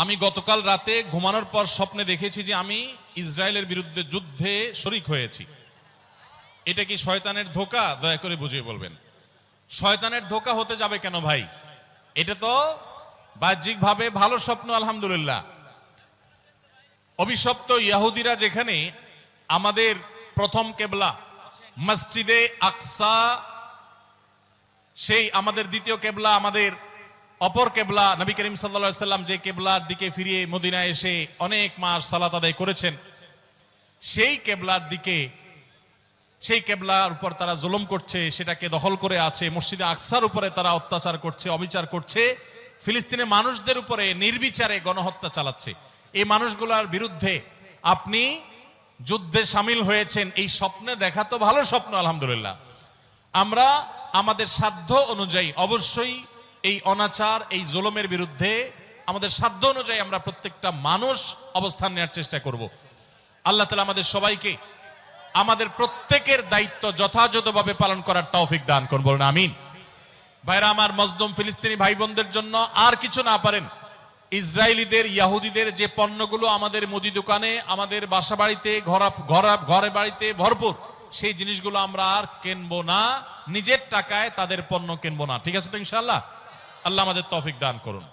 আমি গতকাল রাতে ঘুমানোর পর স্বপ্নে দেখেছি যে আমি ইসরায়েলের বিরুদ্ধে যুদ্ধে শরিক হয়েছি। এটা কি শয়তানের ধোঁকা? দয়া করে বুঝিয়ে বলবেন। শয়তানের ধোঁকা হতে যাবে কেন ভাই? এটা তো বাহ্যিকভাবে ভালো স্বপ্ন, আলহামদুলিল্লাহ। অভিশপ্ত ইহুদিরা যেখানে আমাদের প্রথম কেবলা মসজিদে আকসা, সেই আমাদের দ্বিতীয় কেবলা, আমাদের অপর কেবলা, নবী করিম সাল্লাল্লাহু আলাইহি সাল্লাম যে কেবলার দিকে ফিরিয়ে মদিনায় এসে অনেক মাস সালাত আদায় করেছেন, সেই কেবলার দিকে, সেই কেবলার উপর তারা জুলুম করছে, সেটাকে দখল করে আছে। মসজিদে আকসার উপরে তারা অত্যাচার করছে, অবিচার করছে, ফিলিস্তিনের মানুষদের উপরে নির্বিচারে গণহত্যা চালাচ্ছে। এই মানুষগুলোর বিরুদ্ধে আপনি যুদ্ধে সামিল হয়েছেন, এই স্বপ্নে দেখা তো ভালো স্বপ্ন, আলহামদুলিল্লাহ। আমরা আমাদের সাধ্য অনুযায়ী অবশ্যই এই অনাচার, এই জুলুমের বিরুদ্ধে আমাদের সাধ্য অনুযায়ী আমরা প্রত্যেকটা মানুষ অবস্থান নেওয়ার চেষ্টা করব। আল্লাহ তাআলা আমাদের সবাইকে আমাদের প্রত্যেকের দায়িত্ব যথাযথভাবে পালন করার তৌফিক দান করুন, বলুন আমিন। ভাইরা আমার, মজলুম ফিলিস্তিনি ভাই বোনদের জন্য আর কিছু না পারেন, ইসরায়েলিদের, ইহুদিদের যে পণ্যগুলো আমাদের মুদি দোকানে, আমাদের বাসা বাড়িতে, ঘরে বাড়িতে ভরপুর, সেই জিনিসগুলো আমরা আর কিনবো না, নিজের টাকায় তাদের পণ্য কিনবো না। ঠিক আছে তো ইনশাআল্লাহ? আল্লাহ আমাদের তৌফিক দান করুন।